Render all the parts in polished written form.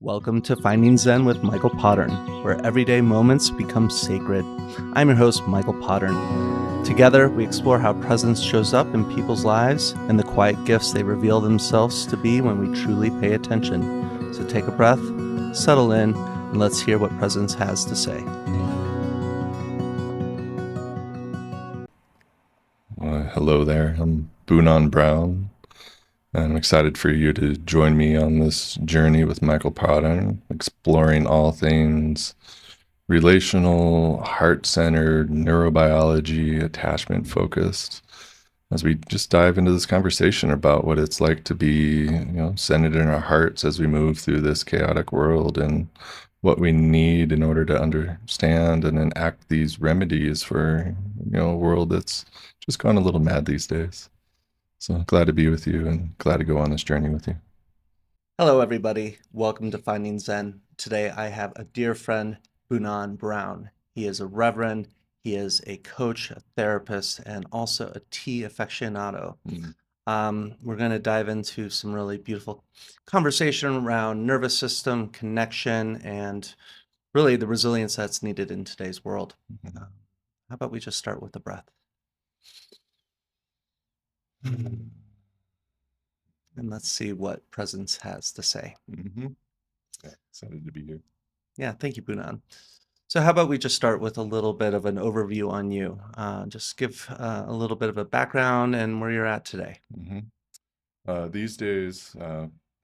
Welcome to Finding Zen with Michael Pottern, where everyday moments become sacred. I'm your host, Michael Pottern. Together, we explore how presence shows up in people's lives and the quiet gifts they reveal themselves to be when we truly pay attention. So take a breath, settle in, and let's hear what presence has to say. Hello there, I'm BuNan Brown, and I'm excited for you to join me on this journey with Michael Pottern, exploring all things relational, heart-centered, neurobiology, attachment-focused, as we just dive into this conversation about what it's like to be, centered in our hearts as we move through this chaotic world and what we need in order to understand and enact these remedies for, a world that's just gone a little mad these days. So glad to be with you and glad to go on this journey with you. Hello, everybody. Welcome to Finding Zen. Today, I have a dear friend, BuNan Brown. He is a reverend, he is a coach, a therapist, and also a tea aficionado. We're going to dive into some really beautiful conversation around nervous system, connection, and really the resilience that's needed in today's world. How about we just start with the breath? And let's see what presence has to say. Yeah, excited to be here. Yeah, thank you, BuNan. So how about we just start with a little bit of an overview on you? Just give a little bit of a background and where you're at today. These days,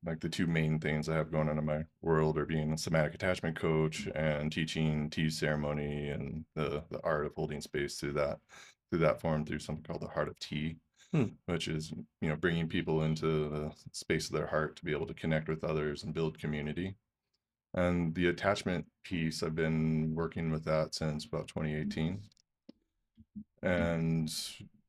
like the two main things I have going on in my world are being a somatic attachment coach and teaching tea ceremony and the art of holding space through that form through something called the Heart of Tea, which is bringing people into the space of their heart to be able to connect with others and build community. And the attachment piece, I've been working with that since about 2018. And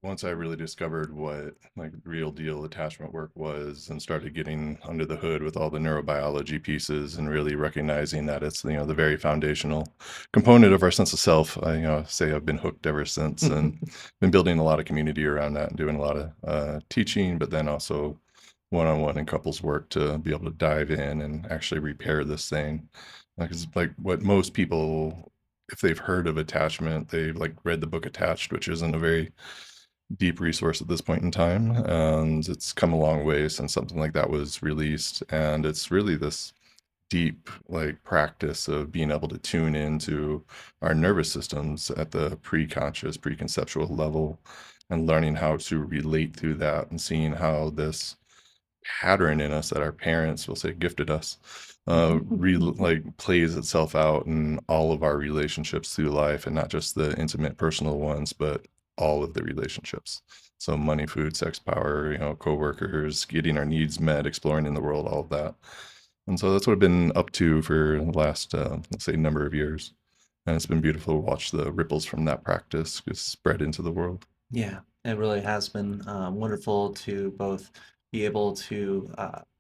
once I really discovered what like real deal attachment work was and started getting under the hood with all the neurobiology pieces and really recognizing that it's the very foundational component of our sense of self, I say I've been hooked ever since and been building a lot of community around that and doing a lot of teaching, but then also one-on-one and couples work to be able to dive in and actually repair this thing. Like it's like what most people, if they've heard of attachment, they've like read the book Attached, which isn't a very deep resource at this point in time. And it's come a long way since something like that was released. And it's really this deep like practice of being able to tune into our nervous systems at the pre-conscious, preconceptual level and learning how to relate through that and seeing how this pattern in us that our parents will say gifted us like plays itself out in all of our relationships through life, and not just the intimate personal ones but all of the relationships. So money, food, sex, power, coworkers, getting our needs met, exploring in the world, all of that. And so that's what I've been up to for the last let's say number of years, and it's been beautiful to watch the ripples from that practice just spread into the world. Yeah, it really has been wonderful to both be able to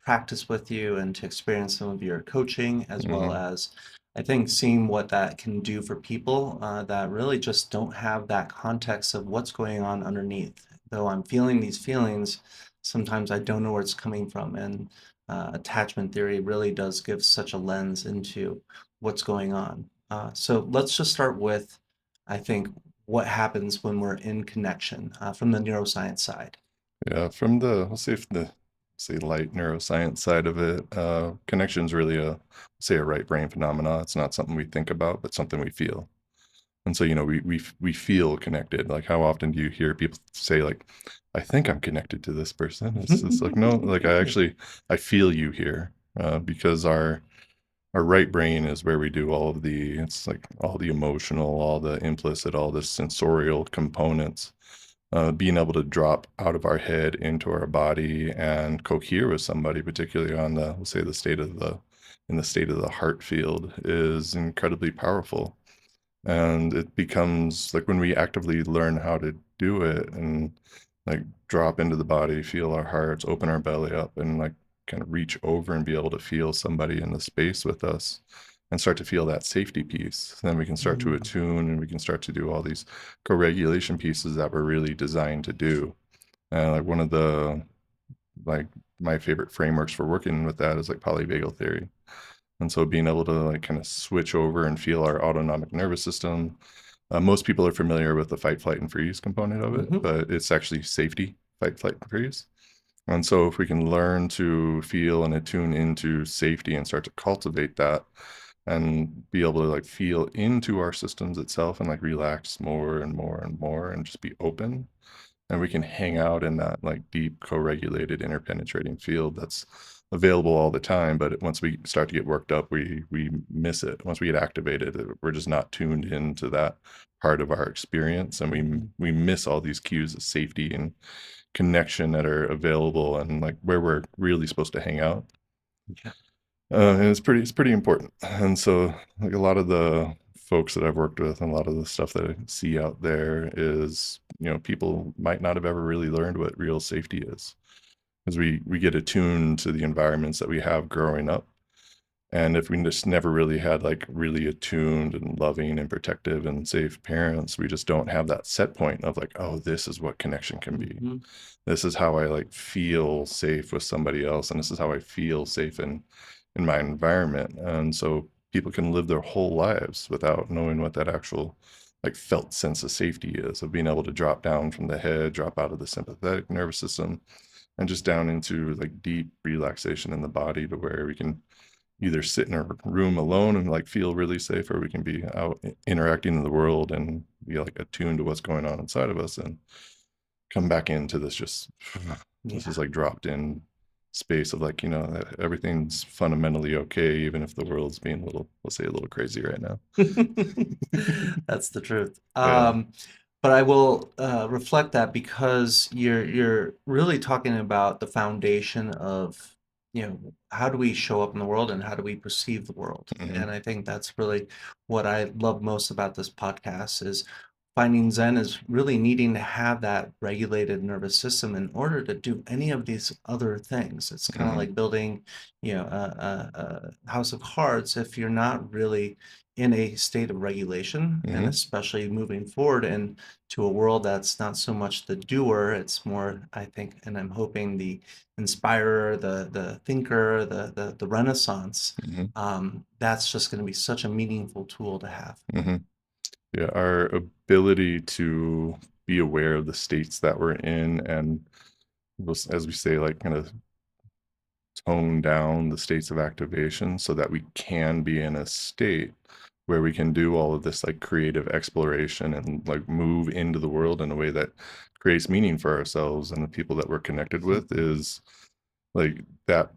practice with you and to experience some of your coaching, as well Hmm. as I think seeing what that can do for people that really just don't have that context of what's going on underneath. Though I'm feeling these feelings, sometimes I don't know where it's coming from. And attachment theory really does give such a lens into what's going on. So let's just start with, I think, what happens when we're in connection from the neuroscience side. Yeah, from the let's say from the say light neuroscience side of it, connection's really a say a right brain phenomena. It's not something we think about, but something we feel. And so, we feel connected. Like, how often do you hear people say, like, "I think I'm connected to this person"? It's like, no, like I feel you here, because our right brain is where we do all of the it's like all the emotional, all the implicit, all the sensorial components, being able to drop out of our head into our body and cohere with somebody, particularly on the, we'll say, the state of the in the state of the heart field, is incredibly powerful. And it becomes like when we actively learn how to do it and like drop into the body, feel our hearts, open our belly up, and like kind of reach over and be able to feel somebody in the space with us and start to feel that safety piece. Then we can start to Mm. attune and we can start to do all these co-regulation pieces that we're really designed to do. And like one of the like my favorite frameworks for working with that is like polyvagal theory. And so being able to like kind of switch over and feel our autonomic nervous system. Most people are familiar with the fight, flight, and freeze component of it, Hmm. but it's actually safety, fight, flight, and freeze. And so if we can learn to feel and attune into safety and start to cultivate that and be able to like feel into our systems itself and like relax more and more and more and just be open, and we can hang out in that like deep co-regulated interpenetrating field that's available all the time. But once we start to get worked up, we miss it. Once we get activated, we're just not tuned into that part of our experience, and Hmm. we miss all these cues of safety and connection that are available and like where we're really supposed to hang out. Yeah. And it's pretty important. And so like a lot of the folks that I've worked with and a lot of the stuff that I see out there is, people might not have ever really learned what real safety is. Because we get attuned to the environments that we have growing up. And if we just never really had like really attuned and loving and protective and safe parents, we just don't have that set point of like, oh, this is what connection can be. Hmm. This is how I like feel safe with somebody else, and this is how I feel safe in my environment. And so people can live their whole lives without knowing what that actual like felt sense of safety is, of being able to drop down from the head, drop out of the sympathetic nervous system, and just down into like deep relaxation in the body to where we can either sit in a room alone and like feel really safe, or we can be out interacting in the world and be like attuned to what's going on inside of us and come back into this just this is Yeah. like dropped in space of like, that everything's fundamentally okay, even if the world's being a little, let's say, a little crazy right now. That's the truth. Yeah. But I will reflect that because you're really talking about the foundation of, how do we show up in the world and how do we perceive the world? Hmm. And I think that's really what I love most about this podcast is finding Zen is really needing to have that regulated nervous system in order to do any of these other things. It's kind of Hmm. like building, a house of cards. If you're not really in a state of regulation, and Hmm. especially moving forward into a world that's not so much the doer, it's more, I think, and I'm hoping the inspirer, the thinker, the renaissance. Hmm. That's just going to be such a meaningful tool to have. Hmm. Yeah, our ability to be aware of the states that we're in, and as we say, like kind of tone down the states of activation so that we can be in a state where we can do all of this like creative exploration and like move into the world in a way that creates meaning for ourselves and the people that we're connected with is like that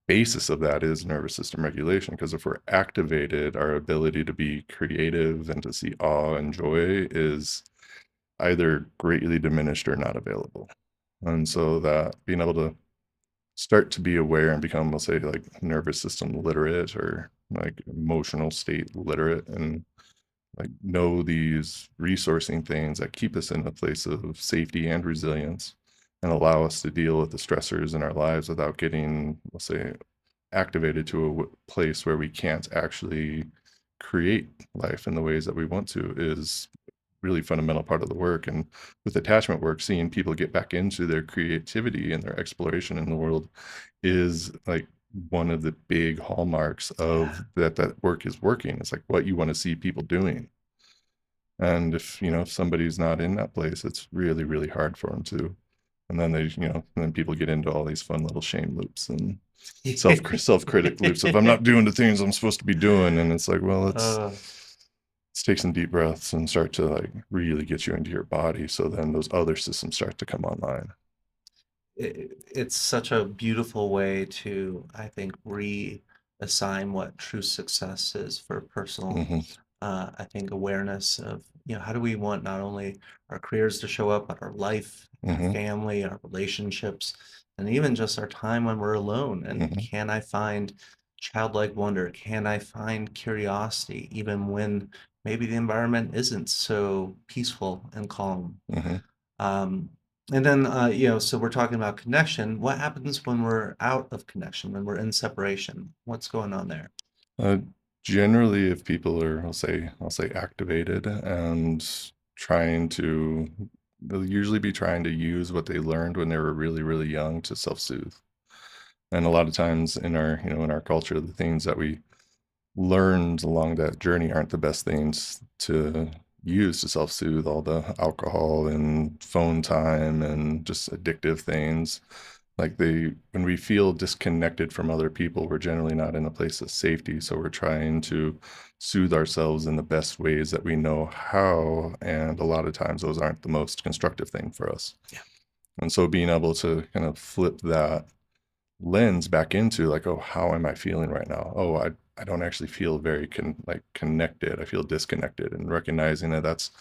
basis of that is nervous system regulation, because if we're activated, our ability to be creative and to see awe and joy is either greatly diminished or not available. And so that being able to start to be aware and become, let's say, like nervous system literate or like emotional state literate, and like know these resourcing things that keep us in a place of safety and resilience and allow us to deal with the stressors in our lives without getting, let's say, activated to a place where we can't actually create life in the ways that we want to is really fundamental part of the work. And with attachment work, seeing people get back into their creativity and their exploration in the world is like one of the big hallmarks Yeah. of that work is working. It's like what you want to see people doing. And if, if somebody's not in that place, it's really, really hard for them to. And then then people get into all these fun little shame loops and self-critic loops of I'm not doing the things I'm supposed to be doing. And it's like, well, uh, let's take some deep breaths and start to like really get you into your body. So then those other systems start to come online. it's such a beautiful way to, I think, reassign what true success is for personal, Hmm. I think, awareness of, how do we want not only our careers to show up, but our life, our Hmm. family, our relationships, and even just our time when we're alone. And Hmm. can I find childlike wonder? Can I find curiosity, even when maybe the environment isn't so peaceful and calm? Hmm. Um, and then, so we're talking about connection. What happens when we're out of connection, when we're in separation? What's going on there? Uh, Generally, if people are, I'll say activated and trying to, they'll usually be trying to use what they learned when they were really, really young to self-soothe. And a lot of times in our, in our culture, the things that we learned along that journey aren't the best things to use to self-soothe. All the alcohol and phone time and just addictive things. Like when we feel disconnected from other people, we're generally not in a place of safety. So we're trying to soothe ourselves in the best ways that we know how. And a lot of times those aren't the most constructive thing for us. Yeah. And so being able to kind of flip that lens back into like, oh, how am I feeling right now? Oh, I don't actually feel very connected. I feel disconnected, and recognizing that that's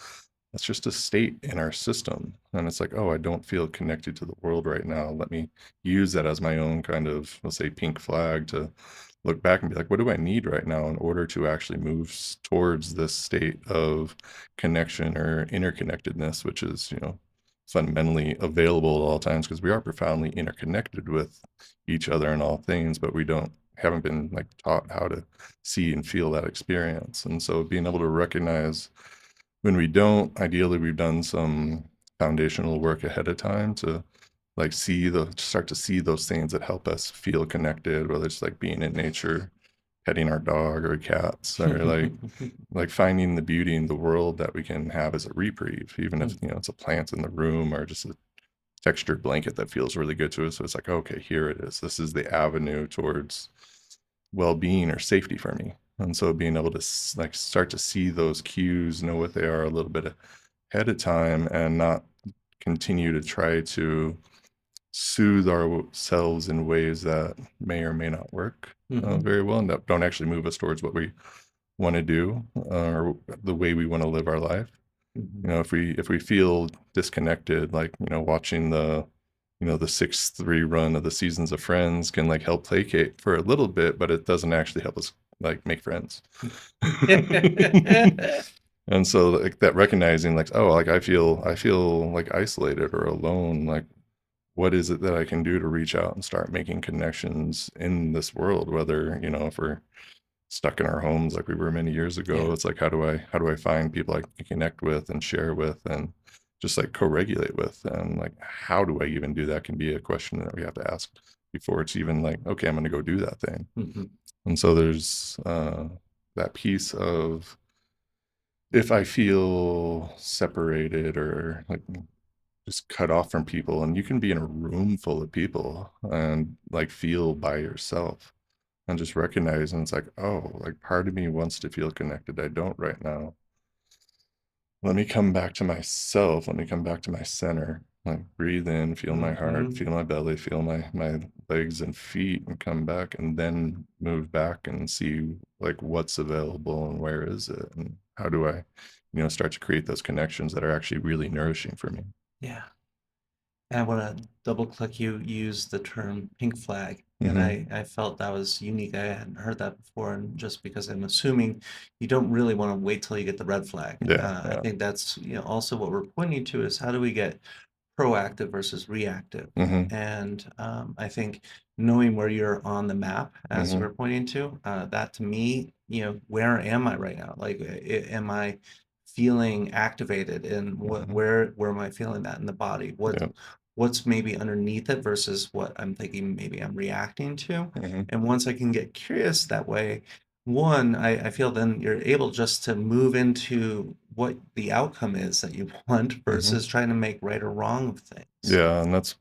just a state in our system. And it's like, oh, I don't feel connected to the world right now. Let me use that as my own kind of, let's say, pink flag to look back and be like, what do I need right now in order to actually move towards this state of connection or interconnectedness, which is, fundamentally available at all times, because we are profoundly interconnected with each other in all things, but we haven't been like taught how to see and feel that experience. And so being able to recognize when we don't, ideally we've done some foundational work ahead of time to like start to see those things that help us feel connected, whether it's like being in nature, petting our dog or cats, or like finding the beauty in the world that we can have as a reprieve, even if it's a plant in the room or just a textured blanket that feels really good to us. So it's like, okay, here it is. This is the avenue towards well-being or safety for me. And so being able to like start to see those cues, know what they are a little bit ahead of time, and not continue to try to soothe ourselves in ways that may or may not work Hmm. very well, and that don't actually move us towards what we want to do or the way we want to live our life. Hmm. If we feel disconnected, like watching the 6-3 run of the seasons of Friends can like help placate for a little bit, but it doesn't actually help us like make friends. And so like that recognizing like, oh, like I feel like isolated or alone, like what is it that I can do to reach out and start making connections in this world, whether if we're stuck in our homes like we were many years Yeah. ago. It's like, how do I find people I can connect with and share with and just like co-regulate with? And like, how do I even do that can be a question that we have to ask before it's even like, okay, I'm going to go do that thing. Hmm. And so there's that piece of, if I feel separated or like just cut off from people, and you can be in a room full of people and like feel by yourself, and just recognize, and it's like, oh, like part of me wants to feel connected. I don't right now. Let me come back to myself. Let me come back to my center. Like breathe in, feel my heart, Hmm. feel my belly, feel my legs and feet, and come back, and then move back and see like what's available and where is it, and how do I, start to create those connections that are actually really nourishing for me. Yeah. And I want to double click, you used the term pink flag, and Hmm. I felt that was unique. I hadn't heard that before, and just because I'm assuming you don't really want to wait till you get the red flag. Yeah, I yeah. think that's, also what we're pointing to is how do we get proactive versus reactive. Hmm. And I think knowing where you're on the map, as you Hmm. were pointing to, that to me, where am I right now? Like, am I feeling activated, and Hmm. where am I feeling that in the body? Yeah. What's maybe underneath it versus what I'm thinking maybe I'm reacting to? Hmm. And once I can get curious that way, one, I feel then you're able just to move into what the outcome is that you want Hmm. versus trying to make right or wrong of things. Yeah, and that's,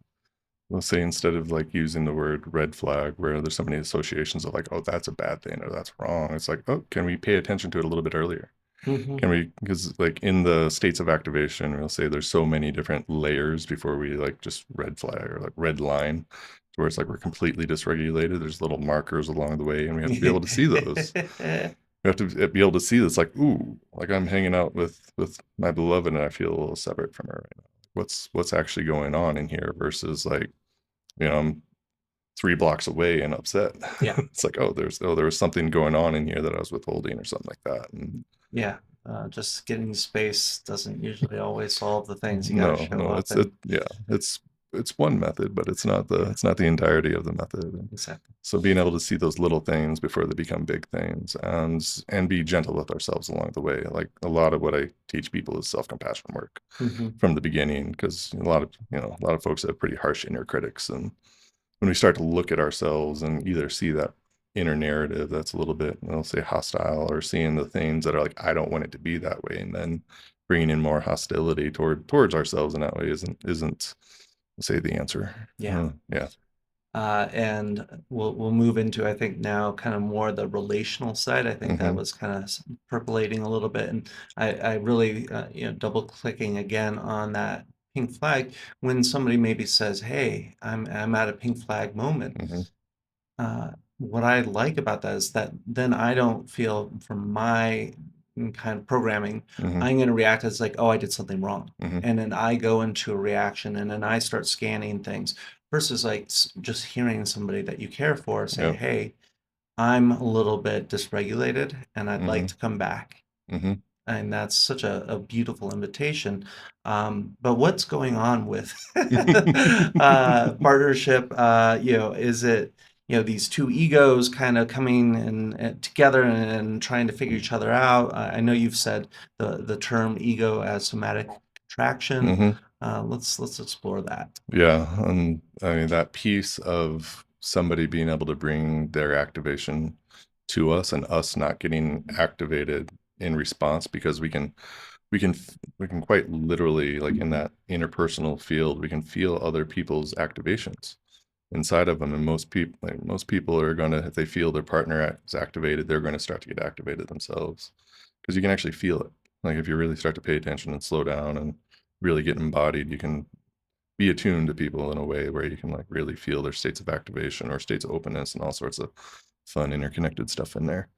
let's say, instead of like using the word red flag, where there's so many associations of like, oh, that's a bad thing or that's wrong. It's like, oh, can we pay attention to it a little bit earlier? Hmm. Can we, because like in the states of activation, we'll say there's so many different layers before we like just red flag or like red line, to where it's like we're completely dysregulated. There's little markers along the way, and we have to be able to see those. We have to be able to see this, like, ooh, like I'm hanging out with my beloved, and I feel a little separate from her right now. What's actually going on in here versus like, I'm 3 blocks away and upset. Yeah, It's like, there was something going on in here that I was withholding or something like that. And yeah. Just getting space doesn't usually always solve the things. You got to no, show no, up it's and yeah, it's one method, but it's not the yeah, it's not the entirety of the method. And exactly. so being able to see those little things before they become big things, and be gentle with ourselves along the way. Like a lot of what I teach people is self-compassion work Hmm. from the beginning, because a lot of folks have pretty harsh inner critics, and when we start to look at ourselves and either see that inner narrative that's a little bit, I'll say, hostile, or seeing the things that are like, I don't want it to be that way, and then bringing in more hostility towards ourselves in that way isn't, say, the answer. Yeah. Yeah. And we'll move into, I think, now kind of more the relational side. I think that Hmm. was kind of percolating a little bit, and I really double clicking again on that pink flag when somebody maybe says, "Hey, I'm at a pink flag moment." Hmm. What I like about that is that then I don't feel from my kind of programming, Hmm. I'm going to react as like, oh, I did something wrong. Hmm. And then I go into a reaction and then I start scanning things versus like just hearing somebody that you care for say, Yep. hey, I'm a little bit dysregulated and I'd like Hmm. to come back. Hmm. And that's such a beautiful invitation. But what's going on with partnership? Is it, these two egos kind of coming and together and trying to figure each other out? I know you've said the term ego as somatic contraction. Hmm. Let's explore that. Yeah, and I mean that piece of somebody being able to bring their activation to us and us not getting activated in response, because we can quite literally, like in that interpersonal field, we can feel other people's activations inside of them, and most people are going to, if they feel their partner is activated, they're going to start to get activated themselves, because you can actually feel it. Like if you really start to pay attention and slow down and really get embodied, you can be attuned to people in a way where you can like really feel their states of activation or states of openness and all sorts of fun interconnected stuff in there.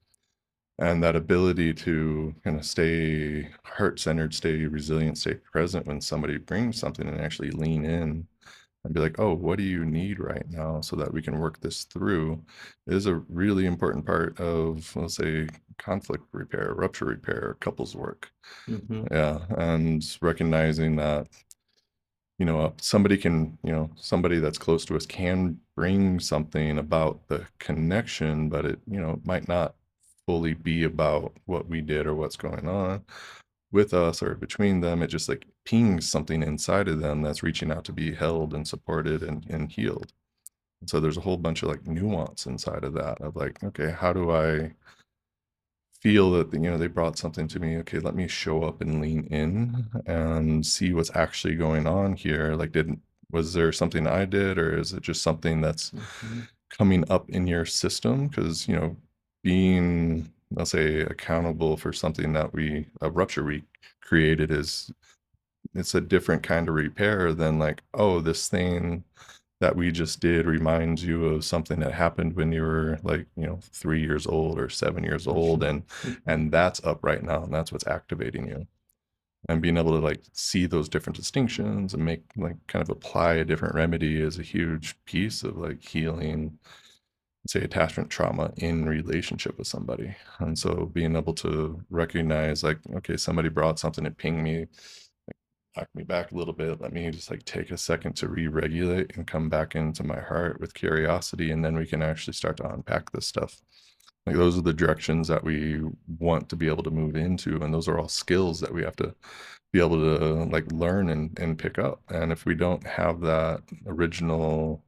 And that ability to kind of stay heart centered, stay resilient, stay present when somebody brings something, and actually lean in and be like, oh, what do you need right now so that we can work this through, is a really important part of, let's say, conflict repair, rupture repair, couples work. Hmm. Yeah. And recognizing that somebody can, somebody that's close to us can bring something about the connection, but it might not fully be about what we did or what's going on with us or between them. It just like pings something inside of them that's reaching out to be held and supported and healed. And so there's a whole bunch of like nuance inside of that of like, okay, how do I feel that they brought something to me? Okay, let me show up and lean in and see what's actually going on here. Like, didn't was there something I did, or is it just something that's Hmm. coming up in your system? Because being, let's say, accountable for something that a rupture we created, it's a different kind of repair than like, oh, this thing that we just did reminds you of something that happened when you were like 3 years old or 7 years old, and that's up right now, and that's what's activating you. And being able to like see those different distinctions and make like kind of apply a different remedy is a huge piece of like healing, say, attachment trauma in relationship with somebody. And so being able to recognize like, okay, somebody brought something to ping me, knock me back a little bit. Let me just like take a second to re-regulate and come back into my heart with curiosity, and then we can actually start to unpack this stuff. Like those are the directions that we want to be able to move into, and those are all skills that we have to be able to like learn and pick up. And if we don't have that original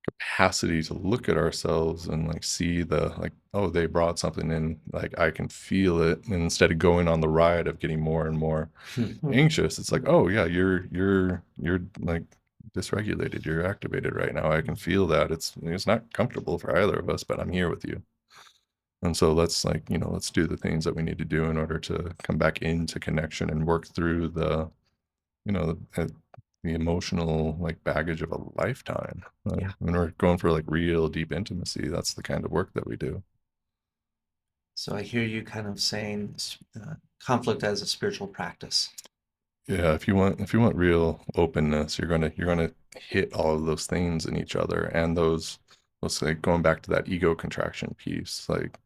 capacity to look at ourselves and like see the like, oh, they brought something in, like I can feel it, and instead of going on the ride of getting more and more anxious, it's like, oh yeah, you're like dysregulated, you're activated right now, I can feel that. It's not comfortable for either of us, but I'm here with you. And so let's like, let's do the things that we need to do in order to come back into connection and work through the emotional like baggage of a lifetime. Yeah. When we're going for like real deep intimacy, that's the kind of work that we do. So I hear you kind of saying conflict as a spiritual practice. Yeah, if you want real openness, you're gonna hit all of those things in each other, and those, let's say, going back to that ego contraction piece, like,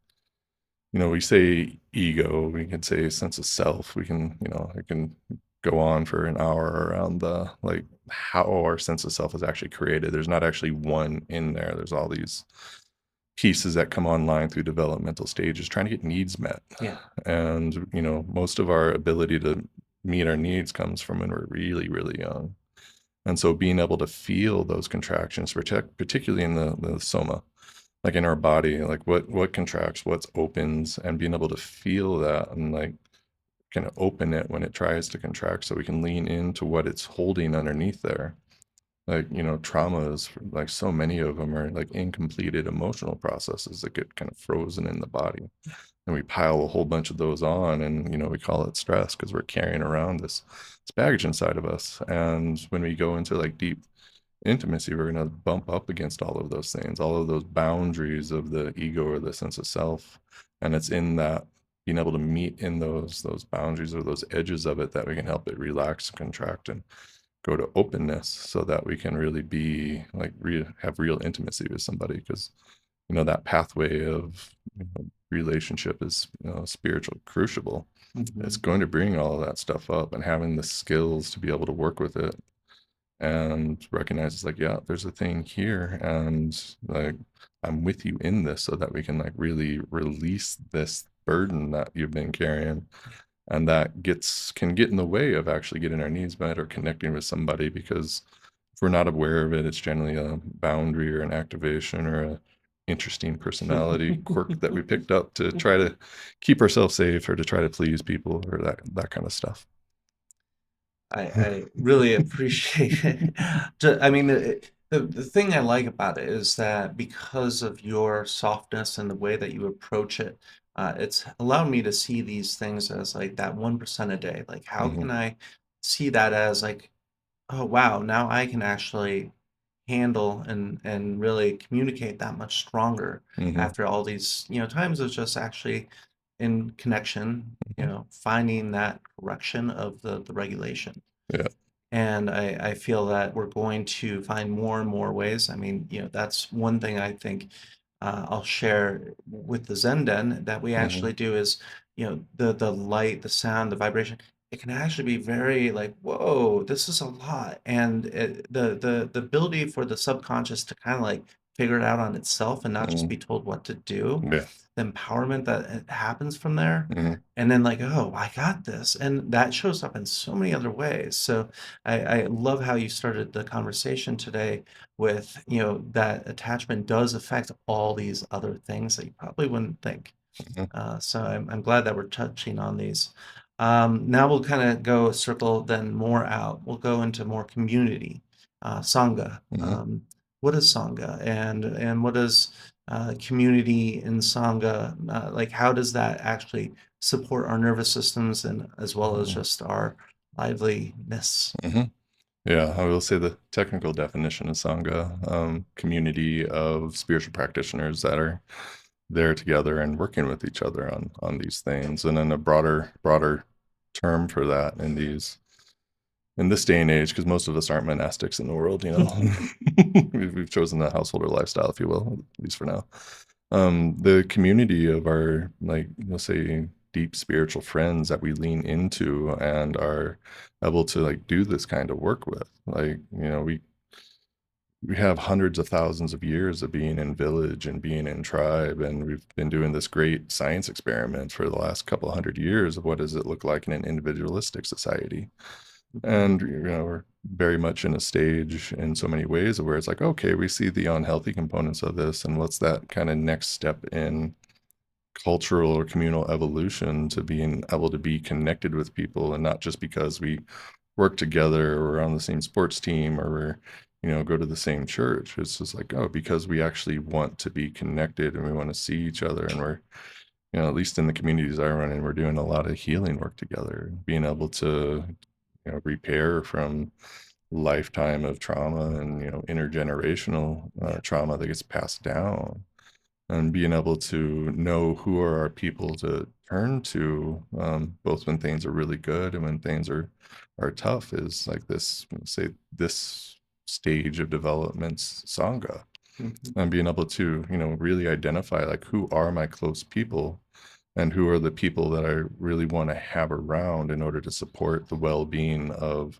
we say ego, we can say sense of self, it can go on for an hour around the like how our sense of self is actually created. There's not actually one in there. There's all these pieces that come online through developmental stages trying to get needs met. Yeah. And most of our ability to meet our needs comes from when we're really, really young. And so being able to feel those contractions, particularly in the soma, like in our body, like what contracts, what's opens, and being able to feel that and like kind of open it when it tries to contract so we can lean into what it's holding underneath there. Like, traumas, like so many of them are like incompleted emotional processes that get kind of frozen in the body. And we pile a whole bunch of those on and, we call it stress because we're carrying around this baggage inside of us. And when we go into like deep intimacy, we're going to bump up against all of those things, all of those boundaries of the ego or the sense of self. And it's in that being able to meet in those boundaries or those edges of it that we can help it relax, contract, and go to openness so that we can really be like have real intimacy with somebody because that pathway of relationship is spiritual crucible. It's Mhm. going to bring all of that stuff up, and having the skills to be able to work with it and recognize it's like, yeah, there's a thing here, and like I'm with you in this so that we can like really release this burden that you've been carrying, and that gets can get in the way of actually getting our needs met or connecting with somebody because if we're not aware of it, it's generally a boundary or an activation or a interesting personality quirk that we picked up to try to keep ourselves safe or to try to please people or that kind of stuff. I really appreciate it. I mean, the thing I like about it is that because of your softness and the way that you approach it, it's allowed me to see these things as like that 1% a day. Like, how Hmm. can I see that as like, oh wow, now I can actually handle and really communicate that much stronger Hmm. after all these, times of just actually in connection, Hmm. finding that correction of the regulation. Yeah. And I feel that we're going to find more and more ways. I mean, that's one thing I think I'll share with the Zen Den that we Hmm. actually do is, the light, the sound, the vibration. It can actually be very like, whoa, this is a lot, and the ability for the subconscious to kind of like figure it out on itself and not just Hmm. be told what to do. Yeah. The empowerment that it happens from there, Hmm. and then like, oh, I got this, and that shows up in so many other ways. So I love how you started the conversation today with, that attachment does affect all these other things that you probably wouldn't think. Hmm. So I'm glad that we're touching on these. Now we'll kind of go circle then more out. We'll go into more community, Sangha. Hmm. What is Sangha, and what is community in Sangha? Like, how does that actually support our nervous systems and as well as just our liveliness? Hmm. Yeah, I will say the technical definition of Sangha, community of spiritual practitioners that are there together and working with each other on these things. And then a broader term for that in this day and age, because most of us aren't monastics in the world, we've chosen the householder lifestyle, if you will, at least for now. The community of our, like, let's say, deep spiritual friends that we lean into and are able to like do this kind of work with, like, we have hundreds of thousands of years of being in village and being in tribe, and we've been doing this great science experiment for the last couple hundred years of what does it look like in an individualistic society. Mhm. And we're very much in a stage in so many ways where it's like, okay, we see the unhealthy components of this, and what's that kind of next step in cultural or communal evolution to being able to be connected with people, and not just because we work together or we're on the same sports team or we're go to the same church. It's just like, oh, because we actually want to be connected and we want to see each other, and we're at least in the communities I run in, we're doing a lot of healing work together, being able to repair from lifetime of trauma and intergenerational Yeah. trauma that gets passed down, and being able to know who are our people to turn to, both when things are really good and when things are tough, is like this, say, this stage of development's sangha, Mhm. and being able to really identify like who are my close people and who are the people that I really want to have around in order to support the well-being of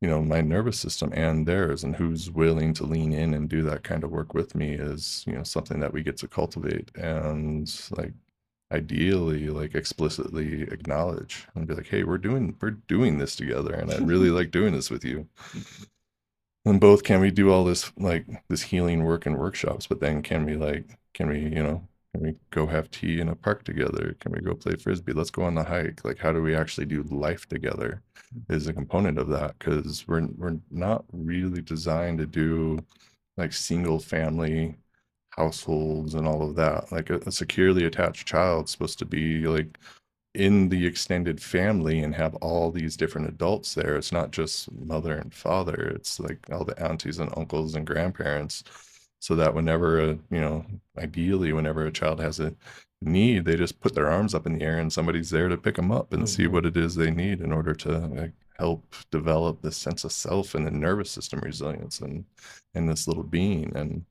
my nervous system and theirs, and who's willing to lean in and do that kind of work with me is something that we get to cultivate and like ideally like explicitly acknowledge and be like, hey, we're doing this together and I really like doing this with you. And both, can we do all this like this healing work and workshops, but then can we, can we go have tea in a park together? Can we go play frisbee? Let's go on the hike. Like, how do we actually do life together is a component of that, because we're not really designed to do like single family households and all of that. Like a securely attached child's supposed to be like in the extended family and have all these different adults there. It's not just mother and father. It's like all the aunties and uncles and grandparents. So that whenever ideally, whenever a child has a need, they just put their arms up in the air and somebody's there to pick them up and see Mhm. what it is they need in order to like help develop this sense of self and the nervous system resilience and this little being. And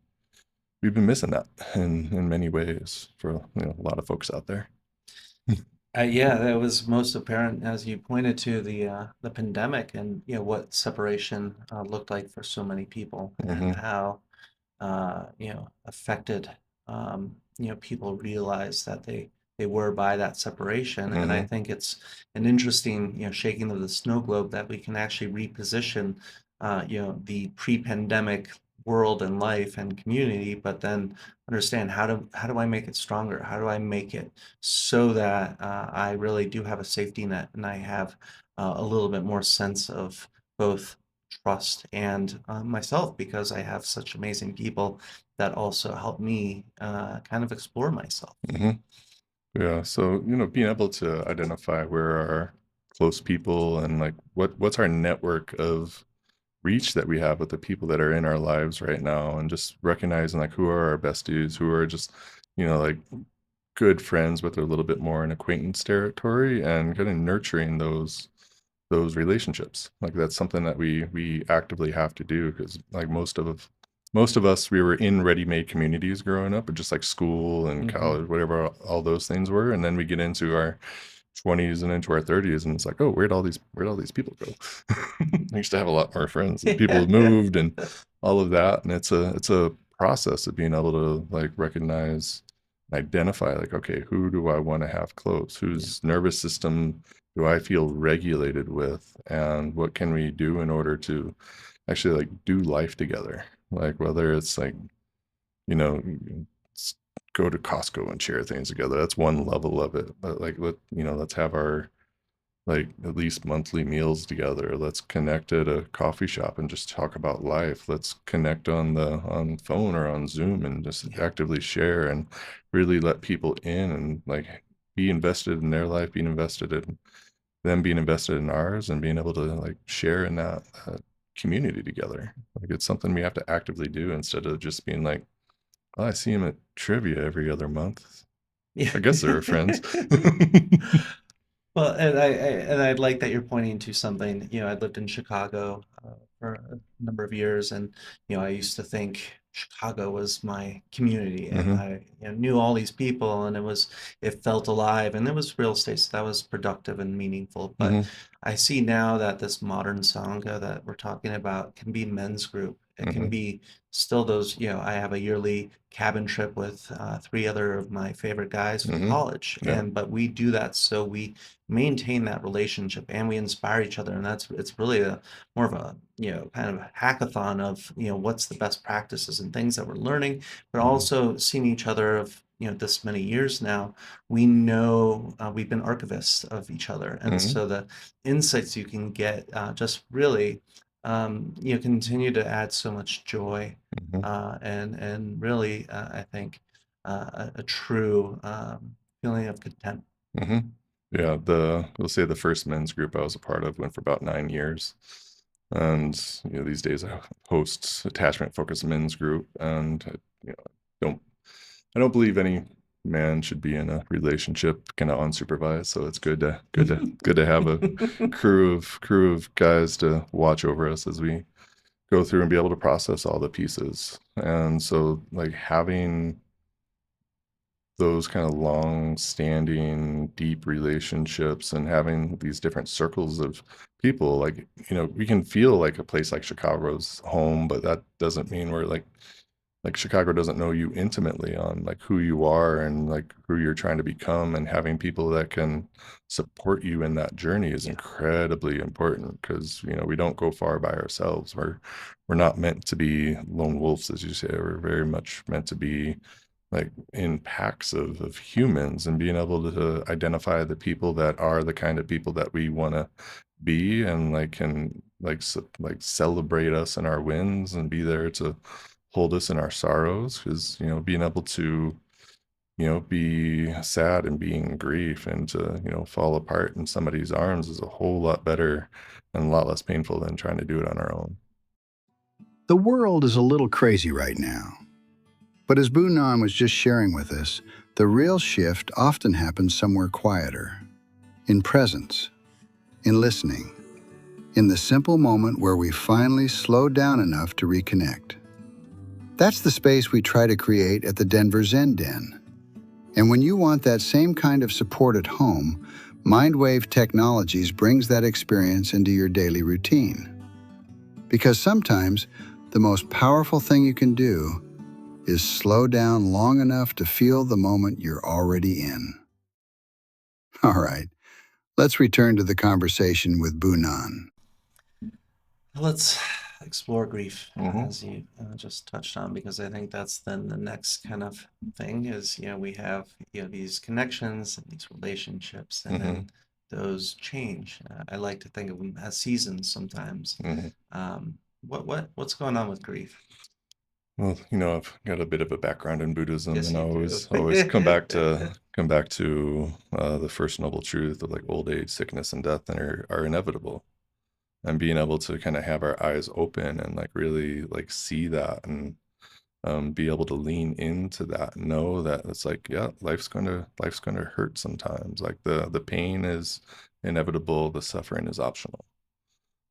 we've been missing that in many ways for a lot of folks out there. Yeah, that was most apparent as you pointed to the pandemic and what separation looked like for so many people and Hmm. how affected people realize that they were by that separation. And I Hmm. think it's an interesting shaking of the snow globe that we can actually reposition the pre-pandemic world and life and community, but then understand how do I make it stronger? How do I make it so that I really do have a safety net and I have a little bit more sense of both trust and myself because I have such amazing people that also help me kind of explore myself. Hmm. Yeah. So, being able to identify where our close people and like what's our network of reach that we have with the people that are in our lives right now, and just recognizing like who are our besties, who are just, like good friends but they're a little bit more in acquaintance territory, and kind of nurturing those relationships. Like that's something that we actively have to do, because like most of us, we were in ready-made communities growing up, but just like school and Hmm. college, whatever all those things were, and then we get into our 20s and into our 30s, and it's like, oh, where'd all these people go? I used to have a lot more friends, and people Yeah. have moved and all of that, and it's a process of being able to like recognize and identify like, okay, who do I want to have close, Yeah. whose nervous system do I feel regulated with, and what can we do in order to actually like do life together, like whether it's like, you know s- go to Costco and share things together. That's one level of it, but like let's have our like at least monthly meals together. Let's connect at a coffee shop and just talk about life. Let's connect on phone or on Zoom and just Yeah. actively share and really let people in and like be invested in their life, being invested in them, being invested in ours, and being able to like share in that community together. Like it's something we have to actively do instead of just being like, oh, I see him at trivia every other month. Yeah. I guess they're friends. Well, and I like that you're pointing to something. I lived in Chicago for a number of years, and I used to think Chicago was my community, and Hmm. I knew all these people, and it felt alive, and it was real estate, so that was productive and meaningful. But Hmm. I see now that this modern Sangha that we're talking about can be men's group. It can Hmm. be still those. I have a yearly cabin trip with three other of my favorite guys from Hmm. college, Yeah. but we do that so we maintain that relationship and we inspire each other, and it's really a more of a kind of hackathon of what's the best practices and things that we're learning, but Hmm. also seeing each other of this many years now. We know we've been archivists of each other, and Hmm. so the insights you can get just really continue to add so much joy, Hmm. and really I think a true feeling of content. Hmm. Yeah, we'll say the first men's group I was a part of went for about 9 years. And these days I host attachment focused men's group, and don't I don't believe any man should be in a relationship kind of unsupervised. So it's good to have a crew of guys to watch over us as we go through and be able to process all the pieces. And so like having those kind of long standing deep relationships and having these different circles of people, like we can feel like a place like Chicago's home, but that doesn't mean we're like like Chicago doesn't know you intimately on like who you are and like who you're trying to become, and having people that can support you in that journey is Yeah. incredibly important because we don't go far by ourselves. We're not meant to be lone wolves, as you say. We're very much meant to be like in packs of humans, and being able to identify the people that are the kind of people that we want to be, and like can like celebrate us in our wins and be there to hold us in our sorrows, because being able to be sad and be in grief and to fall apart in somebody's arms is a whole lot better and a lot less painful than trying to do it on our own. The world is a little crazy right now, but as BuNan was just sharing with us, the real shift often happens somewhere quieter, in presence, in listening, in the simple moment where we finally slow down enough to reconnect. That's the space we try to create at the Denver Zen Den. And when you want that same kind of support at home, Mindwave Technologies brings that experience into your daily routine. Because sometimes the most powerful thing you can do is slow down long enough to feel the moment you're already in. All right, let's return to the conversation with BuNan. Let's explore grief, Hmm. as you just touched on, because I think that's then the next kind of thing is, we have, these connections and these relationships, and then Hmm. those change. I like to think of them as seasons sometimes. Hmm. What's going on with grief? Well, I've got a bit of a background in Buddhism, Yes, and I you do. always come back to the first noble truth of like old age, sickness, and death, and are inevitable. And being able to kind of have our eyes open and like really like see that, and be able to lean into that, know that it's like, yeah, life's gonna hurt sometimes. Like the pain is inevitable, the suffering is optional.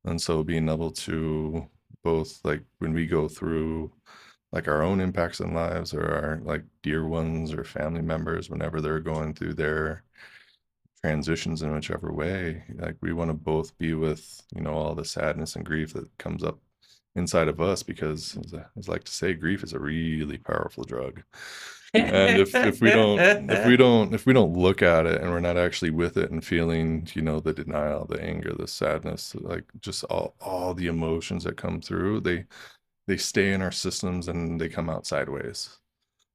And so being able to both like when we go through like our own impacts in lives, or our like dear ones or family members, whenever they're going through their transitions in whichever way, like we want to both be with all the sadness and grief that comes up inside of us, because as I like to say, grief is a really powerful drug. And if we don't look at it, and we're not actually with it and feeling the denial, the anger, the sadness, like just all the emotions that come through, they stay in our systems and they come out sideways.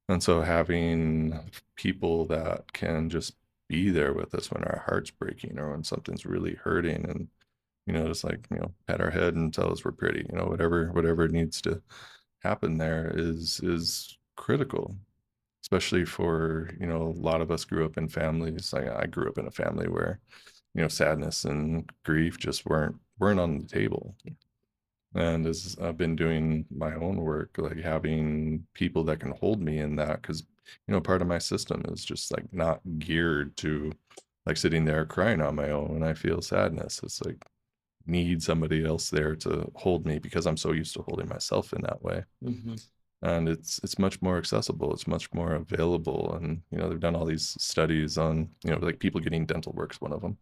And so having people that can just be there with us when our heart's breaking or when something's really hurting, and just like pat our head and tell us we're pretty, whatever needs to happen there is critical. Especially for a lot of us grew up in families, like I grew up in a family where sadness and grief just weren't on the table. And as I've been doing my own work, like having people that can hold me in that, because part of my system is just like not geared to like sitting there crying on my own when I feel sadness. It's like need somebody else there to hold me, because I'm so used to holding myself in that way. Hmm. And it's much more accessible, it's much more available. And they've done all these studies on like people getting dental work's one of them,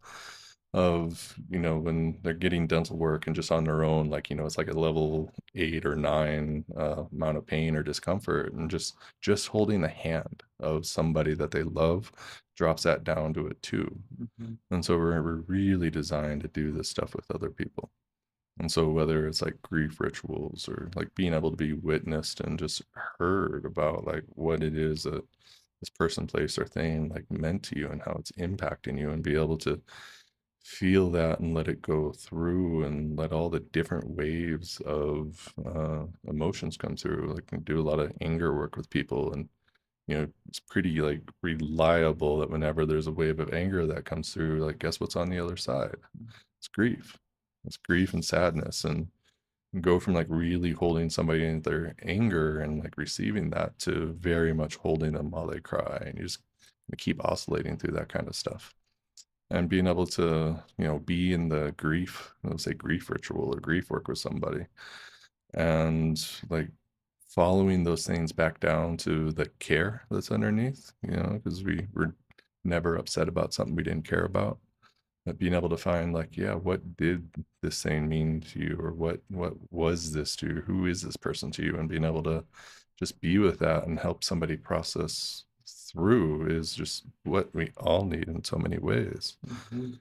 of when they're getting dental work and just on their own, like it's like a level 8 or 9 amount of pain or discomfort, and just holding the hand of somebody that they love drops that down to a 2. Hmm. And so we're really designed to do this stuff with other people. And so whether it's like grief rituals, or like being able to be witnessed and just heard about like what it is that this person, place, or thing like meant to you and how it's impacting you, and be able to feel that and let it go through, and let all the different waves of emotions come through. Like I do a lot of anger work with people, and it's pretty like reliable that whenever there's a wave of anger that comes through, like guess what's on the other side? It's grief. It's grief and sadness. And go from like really holding somebody in their anger and like receiving that, to very much holding them while they cry, and you just keep oscillating through that kind of stuff. And being able to be in the grief, let's say grief ritual or grief work with somebody, and like following those things back down to the care that's underneath, because we were never upset about something we didn't care about. But being able to find like, yeah, what did this thing mean to you, or what was this to you? Who is this person to you? And being able to just be with that and help somebody process through is just what we all need in so many ways. Mhm.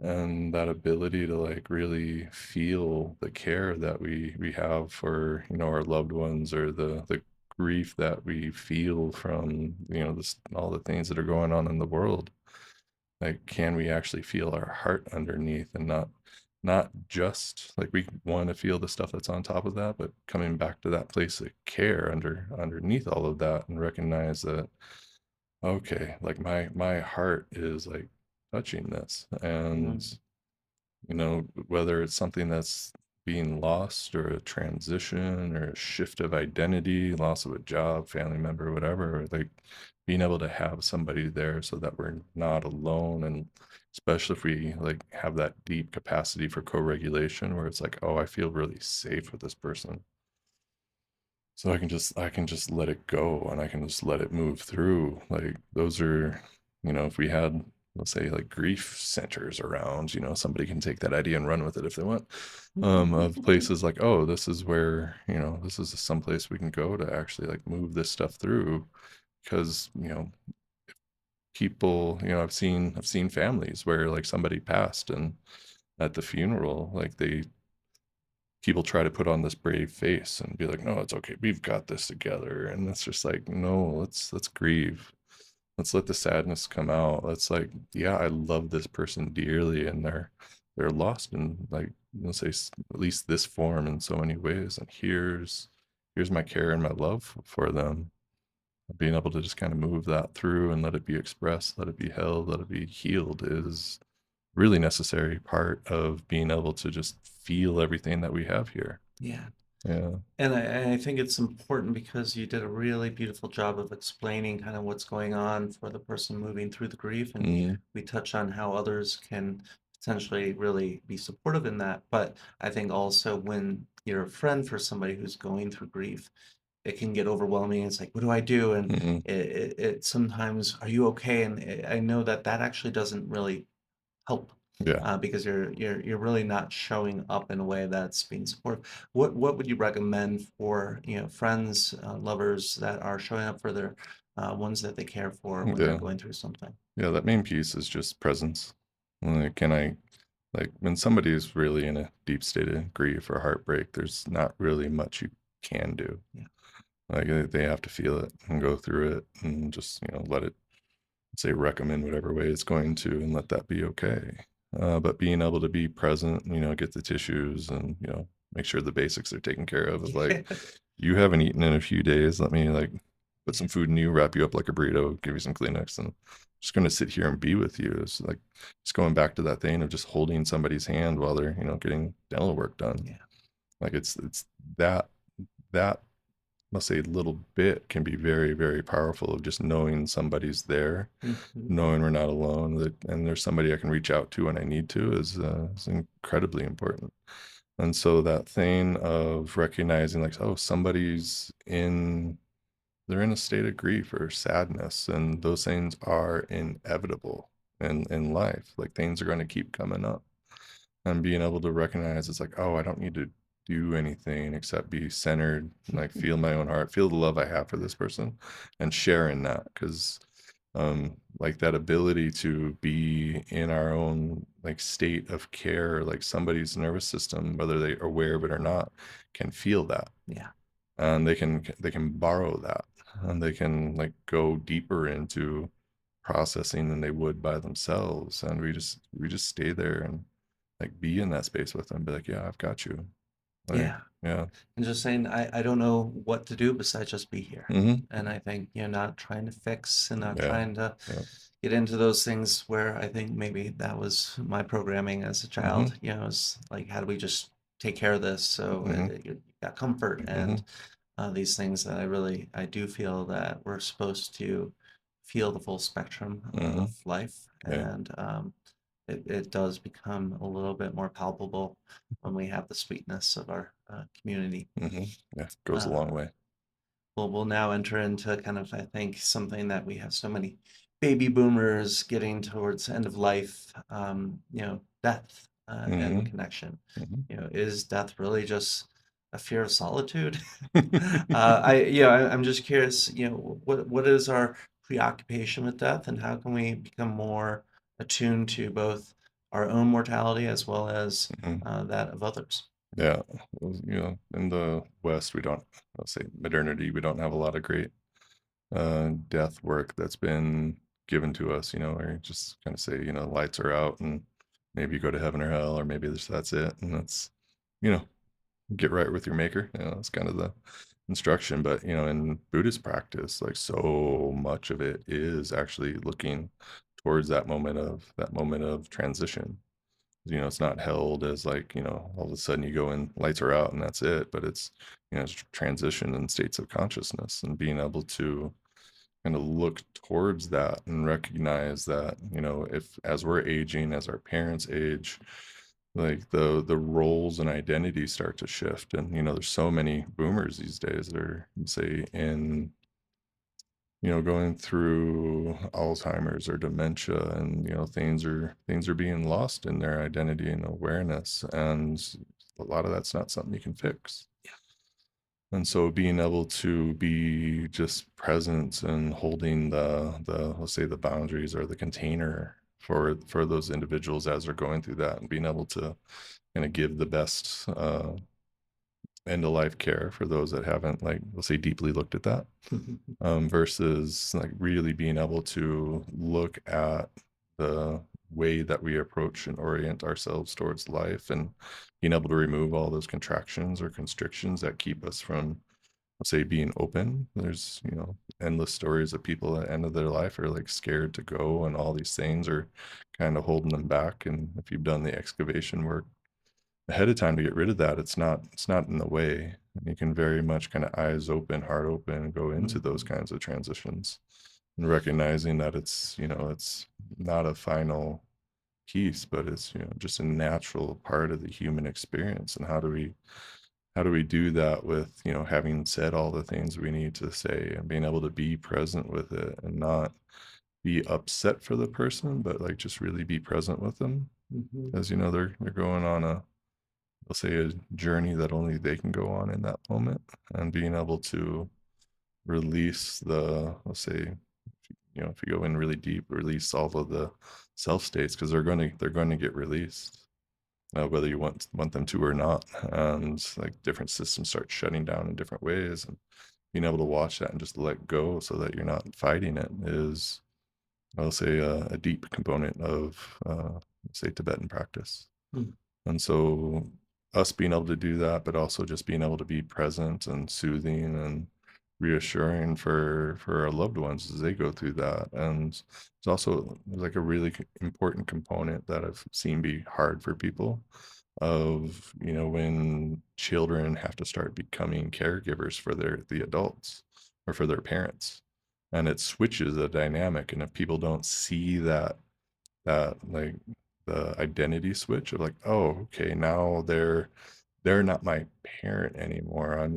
And that ability to like really feel the care that we have for, our loved ones, or the grief that we feel from, this all the things that are going on in the world. Like, can we actually feel our heart underneath, and not just like we want to feel the stuff that's on top of that, but coming back to that place of care underneath all of that, and recognize that, okay, like my heart is like touching this. And Mm. whether it's something that's being lost, or a transition, or a shift of identity, loss of a job, family member, whatever, like being able to have somebody there so that we're not alone. And especially if we like have that deep capacity for co-regulation, where it's like, oh, I feel really safe with this person. So I can just let it go, and I can just let it move through. Like those are, if we had, let's say, like grief centers around, somebody can take that idea and run with it if they want. Of places like, oh, this is where, this is some place we can go to actually like move this stuff through. Because, people, I've seen families where like somebody passed, and at the funeral, like people try to put on this brave face and be like, no, it's okay, we've got this together. And it's just like, no, let's grieve. Let's let the sadness come out. Let's like, yeah, I love this person dearly, and they're lost in, like, let's say, at least this form in so many ways. And here's my care and my love for them. Being able to just kind of move that through and let it be expressed, let it be held, let it be healed is really necessary part of being able to just feel everything that we have here. Yeah. Yeah. And I think it's important because you did a really beautiful job of explaining kind of what's going on for the person moving through the grief. And Mhm. we touch on how others can potentially really be supportive in that. But I think also when you're a friend for somebody who's going through grief, it can get overwhelming. It's like, what do I do? And Mhm. it sometimes, are you okay? And I know that that actually doesn't really help, Yeah. because you're really not showing up in a way that's being supportive. What would you recommend for, friends, lovers that are showing up for their ones that they care for when they're Yeah. going through something? Yeah, that main piece is just presence. Like, can I, like, when somebody is really in a deep state of grief or heartbreak, there's not really much you can do. Yeah. Like, they have to feel it and go through it, and just, let it, say, recommend whatever way it's going to, and let that be okay. But being able to be present, get the tissues, and, make sure the basics are taken care of like, Yeah. you haven't eaten in a few days. Let me like put Yeah. some food in you, wrap you up like a burrito, give you some Kleenex, and just going to sit here and be with you. It's like just going back to that thing of just holding somebody's hand while they're, getting dental work done. Yeah. Like it's that, let's say, little bit can be very, very powerful, of just knowing somebody's there, Mhm. knowing we're not alone, and there's somebody I can reach out to when I need to, is incredibly important. And so that thing of recognizing, like, oh, they're in a state of grief or sadness, and those things are inevitable in life. Like, things are going to keep coming up, and being able to recognize it's like, oh, I don't need to do anything except be centered, and like feel my own heart, feel the love I have for this person, and share in that. Because like that ability to be in our own like state of care, like somebody's nervous system, whether they are aware of it or not, can feel that, Yeah. and they can borrow that, and they can like go deeper into processing than they would by themselves. And we just stay there and like be in that space with them, be like, yeah, I've got you. Like, Yeah. yeah. And just saying, I don't know what to do besides just be here. Hmm. And I think, not trying to fix and not Yeah. trying to Yeah. get into those things where I think maybe that was my programming as a Hmm. child, it's like, how do we just take care of this? So Hmm. you got comfort Hmm. and these things that I do feel that we're supposed to feel the full spectrum Hmm. of life. Yeah. And it does become a little bit more palpable when we have the sweetness of our community. Hmm. Yeah, goes a Uh, long way. we'll now enter into kind of, I think, something that we have so many baby boomers getting towards end of life, death and Mhm, connection. mhm. Is death really just a fear of solitude? Mhm. I'm just curious, what is our preoccupation with death, and how can we become more attuned to both our own mortality as well as that of others? Yeah, in the West, we don't, let's say modernity, we don't have a lot of great death work that's been given to us, or you just kind of say, lights are out and maybe you go to heaven or hell, or maybe that's it. And that's, you know, get right with your maker. That's kind of the instruction. But, in Buddhist practice, like so much of it is actually looking towards that moment of transition. It's not held as like, all of a sudden you go in, lights are out and that's it. But it's transition in states of consciousness and being able to kind of look towards that and recognize that, if as we're aging, as our parents age, like the roles and identities start to shift. And there's so many boomers these days that are, say, in going through Alzheimer's or dementia, and things are being lost in their identity and awareness, and a lot of that's not something you can fix. And so being able to be just present and holding the let's say the boundaries or the container for those individuals as they're going through that, and being able to kind of give the best end of life care for those that haven't, like, let's say, deeply looked at that, versus like really being able to look at the way that we approach and orient ourselves towards life, and being able to remove all those contractions or constrictions that keep us from, let's say, being open. There's, endless stories of people at the end of their life are like scared to go, and all these things are kind of holding them back. And if you've done the excavation work ahead of time to get rid of that, it's not in the way. And you can very much kind of eyes open, heart open, go into those Mhm. kinds of transitions, and recognizing that it's not a final piece, but it's, just a natural part of the human experience. And how do we do that with, having said all the things we need to say, and being able to be present with it and not be upset for the person, but like just really be present with them, Mhm. as they're going on a, let's say, a journey that only they can go on in that moment, and being able to release the, let's say, if you go in really deep, release all of the self states, because they're going to get released, whether you want them to or not. And like different systems start shutting down in different ways, and being able to watch that and just let go so that you're not fighting it is, I'll say, a deep component of, say, Tibetan practice. Mm. And so us being able to do that, but also just being able to be present and soothing and reassuring for our loved ones as they go through that. And it's also like a really important component that I've seen be hard for people, of, when children have to start becoming caregivers for the adults or for their parents. And it switches the dynamic. And if people don't see that like the identity switch of like, oh, okay, now they're not my parent anymore. I'm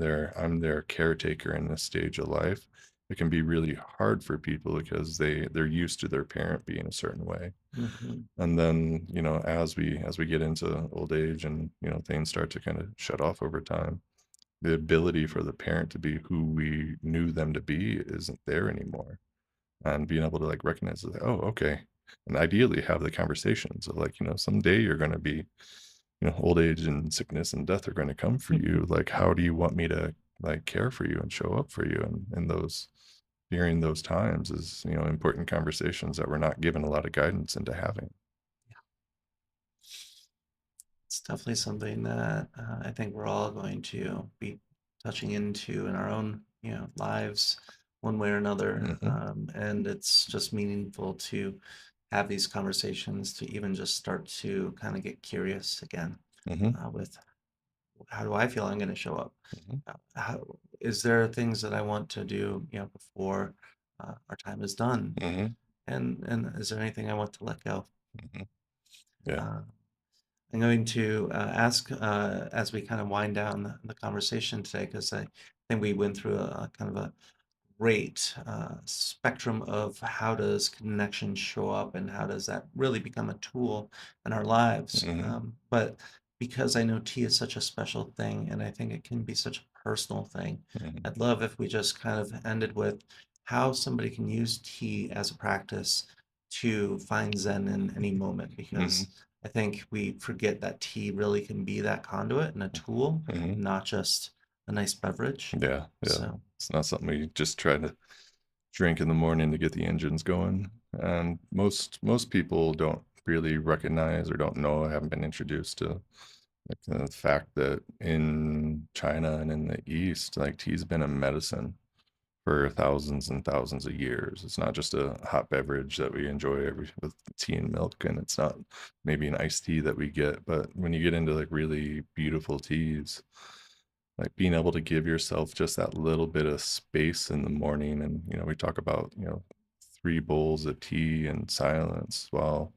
their caretaker in this stage of life. It can be really hard for people because they're used to their parent being a certain way. Mhm. And then, as we get into old age, and things start to kind of shut off over time, the ability for the parent to be who we knew them to be isn't there anymore. And being able to like recognize like, oh, okay. And ideally have the conversations of like, someday you're going to be, old age and sickness and death are going to come for you. Like, how do you want me to like care for you and show up for you? And in those, during those times is, important conversations that we're not given a lot of guidance into having. It's definitely something that I think we're all going to be touching into in our own, lives, one way or another. Hmm. And it's just meaningful to have these conversations, to even just start to kind of get curious again Hmm. with how do I feel I'm going to show up? Hmm. Is there things that I want to do, before our time is done? Hmm. And is there anything I want to let go? Hmm. Yeah. Uh, I'm going to ask as we kind of wind down the conversation today, because I think we went through a kind of a great spectrum of how does connection show up and how does that really become a tool in our lives. Hmm. But because I know tea is such a special thing and I think it can be such a personal thing, Hmm. I'd love if we just kind of ended with how somebody can use tea as a practice to find Zen in any moment, Hmm. because I think we forget that tea really can be that conduit and a tool, Hmm. not just a nice beverage. Yeah, yeah. So, It's not something we just try to drink in the morning to get the engines going. And most people don't really recognize or don't know, haven't been introduced to like the fact that in China and in the East, like tea's been a medicine for thousands and thousands of years. It's not just a hot beverage that we enjoy every with tea and milk, and it's not maybe an iced tea that we get, but when you get into like really beautiful teas, like being able to give yourself just that little bit of space in the morning. And we talk about 3 bowls of tea and silence while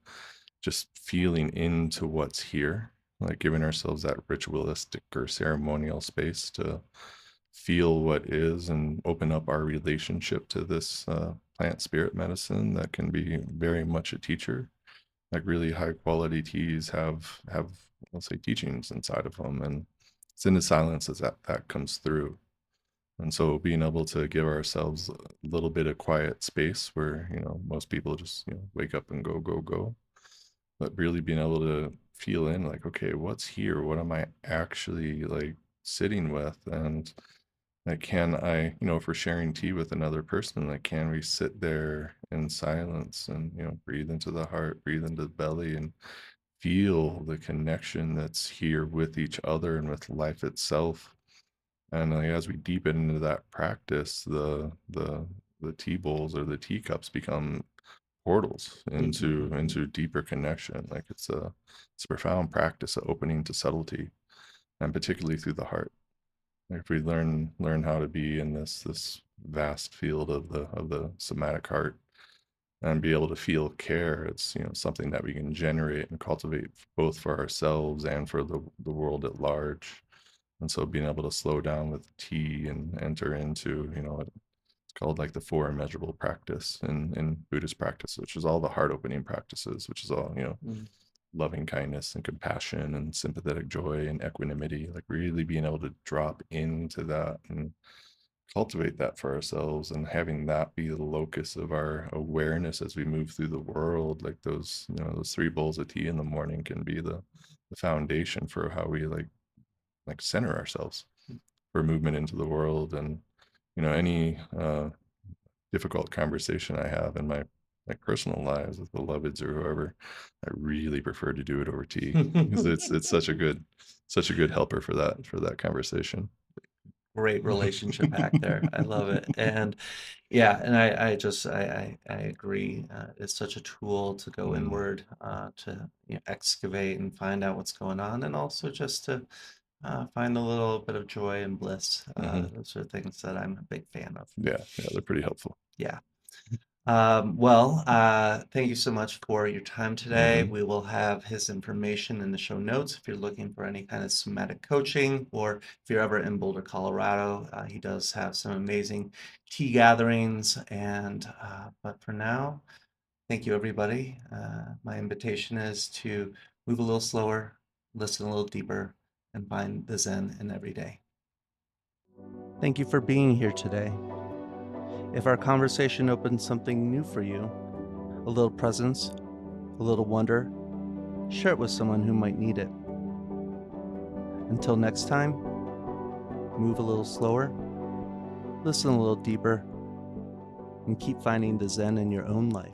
just feeling into what's here, like giving ourselves that ritualistic or ceremonial space to feel what is and open up our relationship to this plant spirit medicine that can be very much a teacher. Like really high quality teas have let's say teachings inside of them, and it's in the silences that comes through. And so being able to give ourselves a little bit of quiet space where most people just wake up and go go go, but really being able to feel in like, okay, what's here, what am I actually like sitting with, and like, can I, if we're sharing tea with another person, like, can we sit there in silence and, breathe into the heart, breathe into the belly, and feel the connection that's here with each other and with life itself. And like, as we deepen into that practice, the tea bowls or the teacups become portals mhm. into deeper connection. Like it's a profound practice of opening to subtlety, and particularly through the heart. If we learn how to be in this vast field of the somatic heart and be able to feel care, it's something that we can generate and cultivate both for ourselves and for the world at large. And so being able to slow down with tea and enter into it's called like the four immeasurable practice in Buddhist practice, which is all the heart opening practices, which is all Mm. loving kindness and compassion and sympathetic joy and equanimity, like really being able to drop into that and cultivate that for ourselves, and having that be the locus of our awareness as we move through the world. Like those 3 bowls of tea in the morning can be the foundation for how we like center ourselves for movement into the world. And any difficult conversation I have in my like personal lives with beloveds or whoever, I really prefer to do it over tea because it's such a good helper for that conversation. Great relationship hack there. I love it. And yeah, and I just I agree. It's such a tool to go Mhm. inward, to excavate and find out what's going on, and also just to find a little bit of joy and bliss. Mhm. Those are things that I'm a big fan of. Yeah, yeah, they're pretty helpful. Yeah. Thank you so much for your time today. Mhm. We will have his information in the show notes if you're looking for any kind of somatic coaching, or if you're ever in Boulder, Colorado. He does have some amazing tea gatherings. But for now, thank you, everybody. My invitation is to move a little slower, listen a little deeper, and find the Zen in every day. Thank you for being here today. If our conversation opened something new for you, a little presence, a little wonder, share it with someone who might need it. Until next time, move a little slower, listen a little deeper, and keep finding the Zen in your own life.